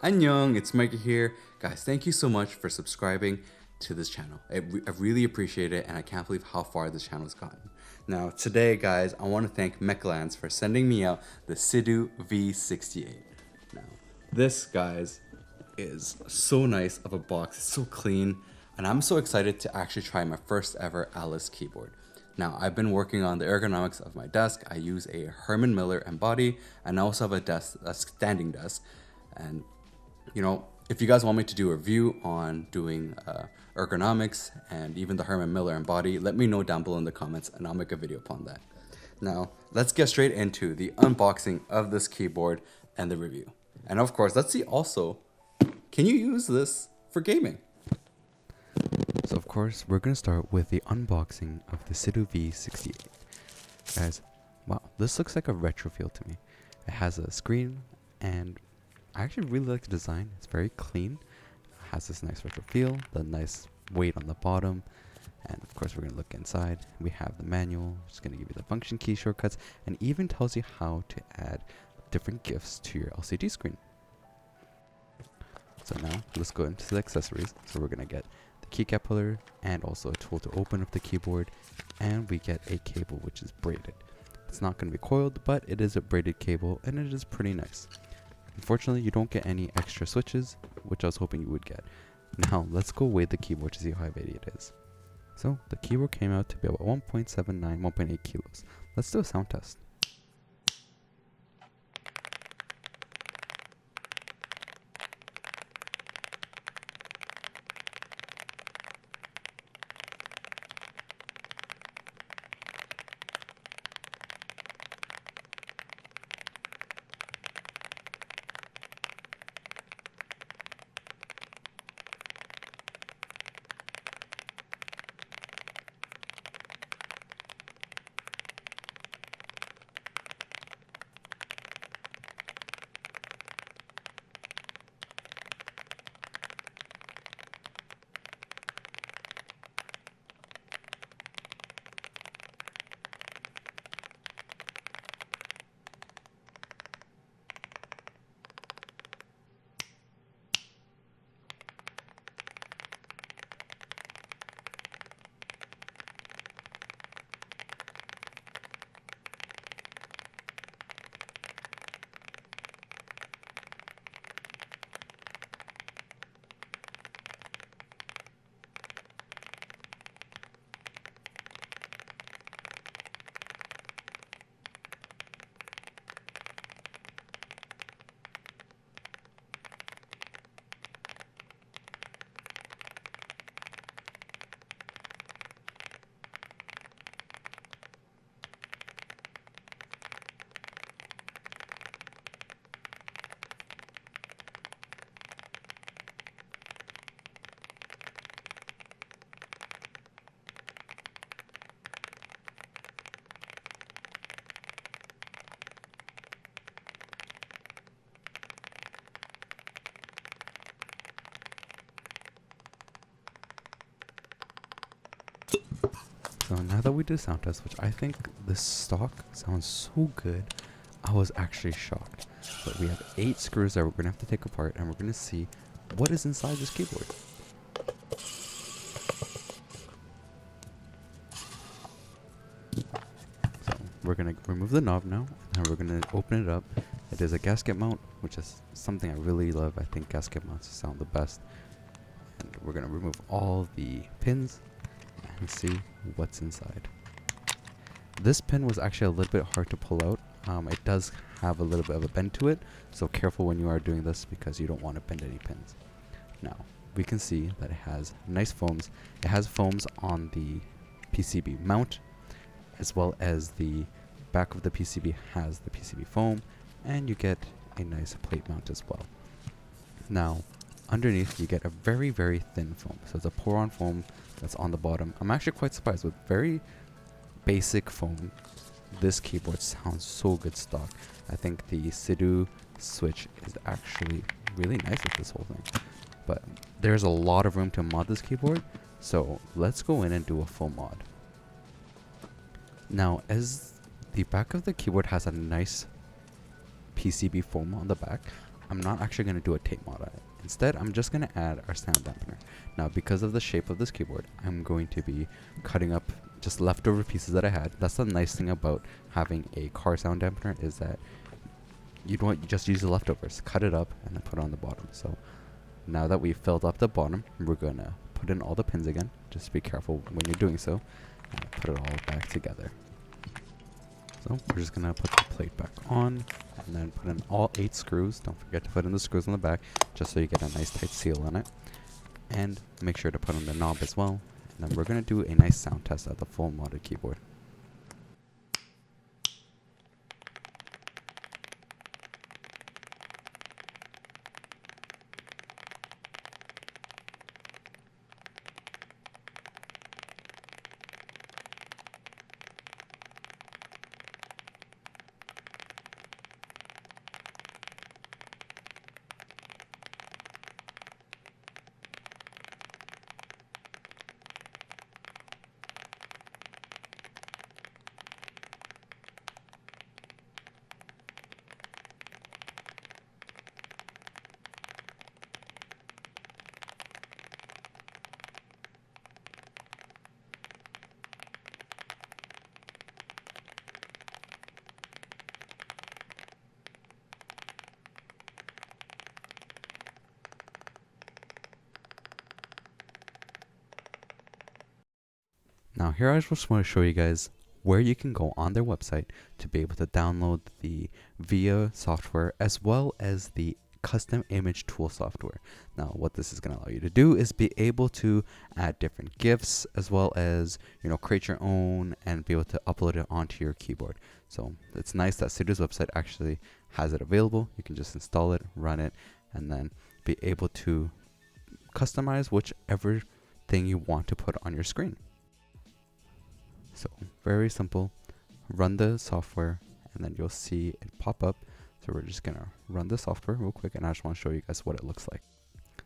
Annyeong, it's Mikey here. Guys, thank you so much for subscribing to this channel. I really appreciate it, and I can't believe how far this channel has gotten. Now, today, guys, I want to thank Mechlands for sending me out the Cidoo V68. Now, this, guys, is so nice of a box. It's so clean, and I'm so excited to actually try my first ever Alice keyboard. Now, I've been working on the ergonomics of my desk. I use a Herman Miller Embody, and I also have a standing desk. And you know, if you guys want me to do a review on doing ergonomics and even the Herman Miller Embody, let me know down below in the comments and I'll make a video upon that. Now, let's get straight into the unboxing of this keyboard and the review. And of course, let's see also, can you use this for gaming? So of course, we're going to start with the unboxing of the Cidoo V68. Guys, wow, this looks like a retro feel to me. It has a screen, and I actually really like the design. It's very clean. It has this nice retro feel, the nice weight on the bottom. And of course, we're going to look inside. We have the manual, it's going to give you the function key shortcuts, and even tells you how to add different GIFs to your LCD screen. So now, let's go into the accessories. So we're going to get the keycap holder and also a tool to open up the keyboard, and we get a cable which is braided. It's not going to be coiled, but it is a braided cable, and it is pretty nice. Unfortunately, you don't get any extra switches, which I was hoping you would get. Now, let's go weigh the keyboard to see how heavy it is. So, the keyboard came out to be about 1.79, 1.8 kilos. Let's do a sound test. So now that we did a sound test, which I think this stock sounds so good, I was actually shocked. But we have 8 screws that we're going to have to take apart, and we're going to see what is inside this keyboard. So we're going to remove the knob now, and we're going to open it up. It is a gasket mount, which is something I really love. I think gasket mounts sound the best. And we're going to remove all the pins and see what's inside. This pin was actually a little bit hard to pull out. It does have a little bit of a bend to it, so careful when you are doing this because you don't want to bend any pins. Now, we can see that it has nice foams. It has foams on the PCB mount, as well as the back of the PCB has the PCB foam, and you get a nice plate mount as well. Now, underneath you get a very, very thin foam. So it's a pour-on foam that's on the bottom. I'm actually quite surprised with very basic foam. This keyboard sounds so good stock. I think the Cidoo switch is actually really nice with this whole thing. But there's a lot of room to mod this keyboard, so let's go in and do a full mod. Now, as the back of the keyboard has a nice PCB foam on the back, I'm not actually going to do a tape mod on it. Instead, I'm just going to add our sound dampener. Now, because of the shape of this keyboard, I'm going to be cutting up just leftover pieces that I had. That's the nice thing about having a car sound dampener, is that you just use the leftovers, cut it up, and then put it on the bottom. So now that we've filled up the bottom, we're going to put in all the pins again. Just be careful when you're doing so. And put it all back together. So we're just going to put the plate back on and then put in all 8 screws. Don't forget to put in the screws on the back just so you get a nice tight seal on it. And make sure to put on the knob as well. And then we're going to do a nice sound test at the full modded keyboard. Now here I just want to show you guys where you can go on their website to be able to download the VIA software as well as the custom image tool software. Now what this is going to allow you to do is be able to add different GIFs as well as, you know, create your own and be able to upload it onto your keyboard. So it's nice that Cidoo's website actually has it available. You can just install it, run it, and then be able to customize whichever thing you want to put on your screen. So very simple. Run the software and then you'll see it pop up. So we're just gonna run the software real quick and I just want to show you guys what it looks like.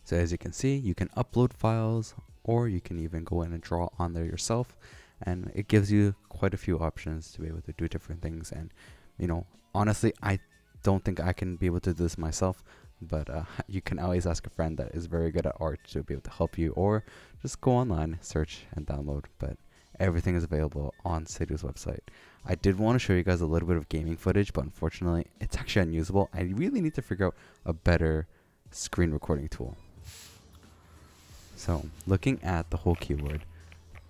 So as you can see, you can upload files or you can even go in and draw on there yourself, and it gives you quite a few options to be able to do different things. And you know, honestly, I don't think I can be able to do this myself, but you can always ask a friend that is very good at art to be able to help you, or just go online, search and download. But everything is available on Cidoo's website. I did want to show you guys a little bit of gaming footage, but unfortunately it's actually unusable. I really need to figure out a better screen recording tool. So looking at the whole keyboard,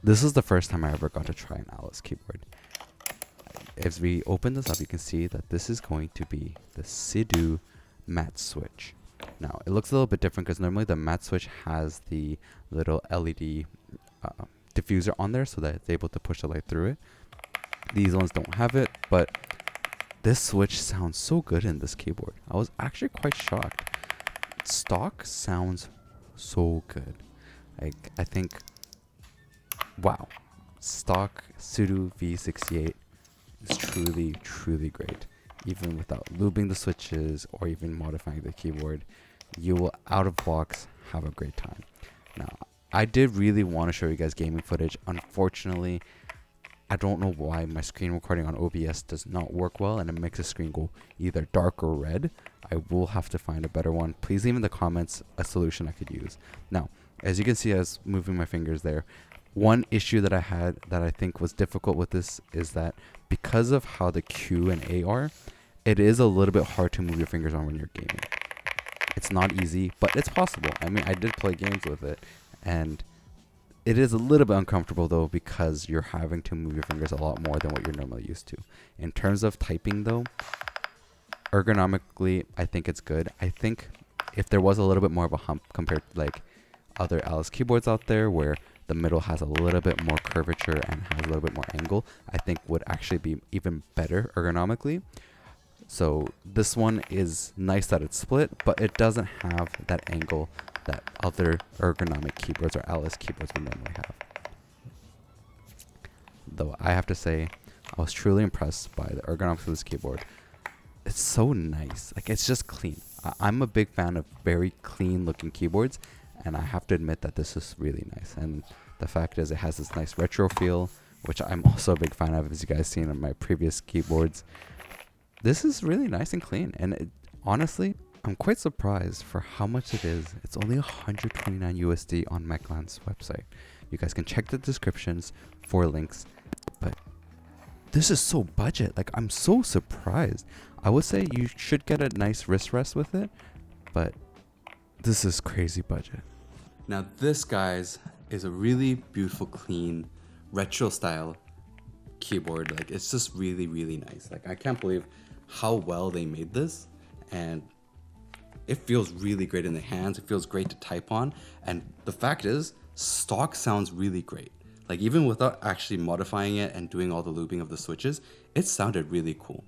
this is the first time I ever got to try an Alice keyboard. As we open this up, you can see that this is going to be the Cidoo matte switch. Now it looks a little bit different because normally the matte switch has the little LED diffuser on there so that it's able to push the light through it. These ones don't have it, but this switch sounds so good in this keyboard. I was actually quite shocked. Stock sounds so good. Like, I think, wow, stock Cidoo V68 is truly, truly great. Even without lubing the switches or even modifying the keyboard, you will out of box have a great time. Now, I did really want to show you guys gaming footage. Unfortunately, I don't know why my screen recording on OBS does not work well and it makes the screen go either dark or red. I will have to find a better one. Please leave in the comments a solution I could use. Now, as you can see, as moving my fingers there, one issue that I had that I think was difficult with this is that because of how the Q and A are, it is a little bit hard to move your fingers on when you're gaming. It's not easy, but it's possible. I mean, I did play games with it. And it is a little bit uncomfortable though, because you're having to move your fingers a lot more than what you're normally used to. In terms of typing though, ergonomically, I think it's good. I think if there was a little bit more of a hump compared to like other Alice keyboards out there where the middle has a little bit more curvature and has a little bit more angle, I think would actually be even better ergonomically. So this one is nice that it's split, but it doesn't have that angle that other ergonomic keyboards or Alice keyboards would normally have. Though I have to say, I was truly impressed by the ergonomics of this keyboard. It's so nice. Like, it's just clean. I'm a big fan of very clean looking keyboards, and I have to admit that this is really nice. And the fact is, it has this nice retro feel, which I'm also a big fan of, as you guys seen on my previous keyboards. This is really nice and clean, and honestly, I'm quite surprised for how much it is. It's only 129 USD on Mechlands website. You guys can check the descriptions for links. But this is so budget. Like, I'm so surprised. I would say you should get a nice wrist rest with it, but this is crazy budget. Now this, guys, is a really beautiful, clean, retro style keyboard. Like, it's just really, really nice. Like, I can't believe how well they made this, and it feels really great in the hands. It feels great to type on, and the fact is, stock sounds really great. Like, even without actually modifying it and doing all the looping of the switches, it sounded really cool.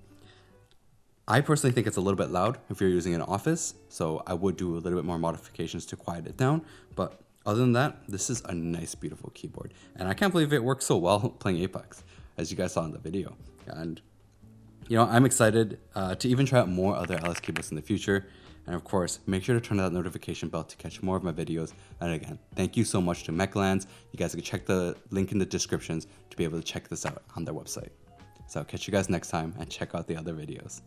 I personally think it's a little bit loud if you're using it in office, so I would do a little bit more modifications to quiet it down. But other than that, this is a nice, beautiful keyboard. And I can't believe it works so well playing Apex, as you guys saw in the video. And, you know, I'm excited to even try out more other Alice keyboards in the future. And of course, make sure to turn on that notification bell to catch more of my videos. And again, thank you so much to Mechlands. You guys can check the link in the descriptions to be able to check this out on their website. So I'll catch you guys next time and check out the other videos.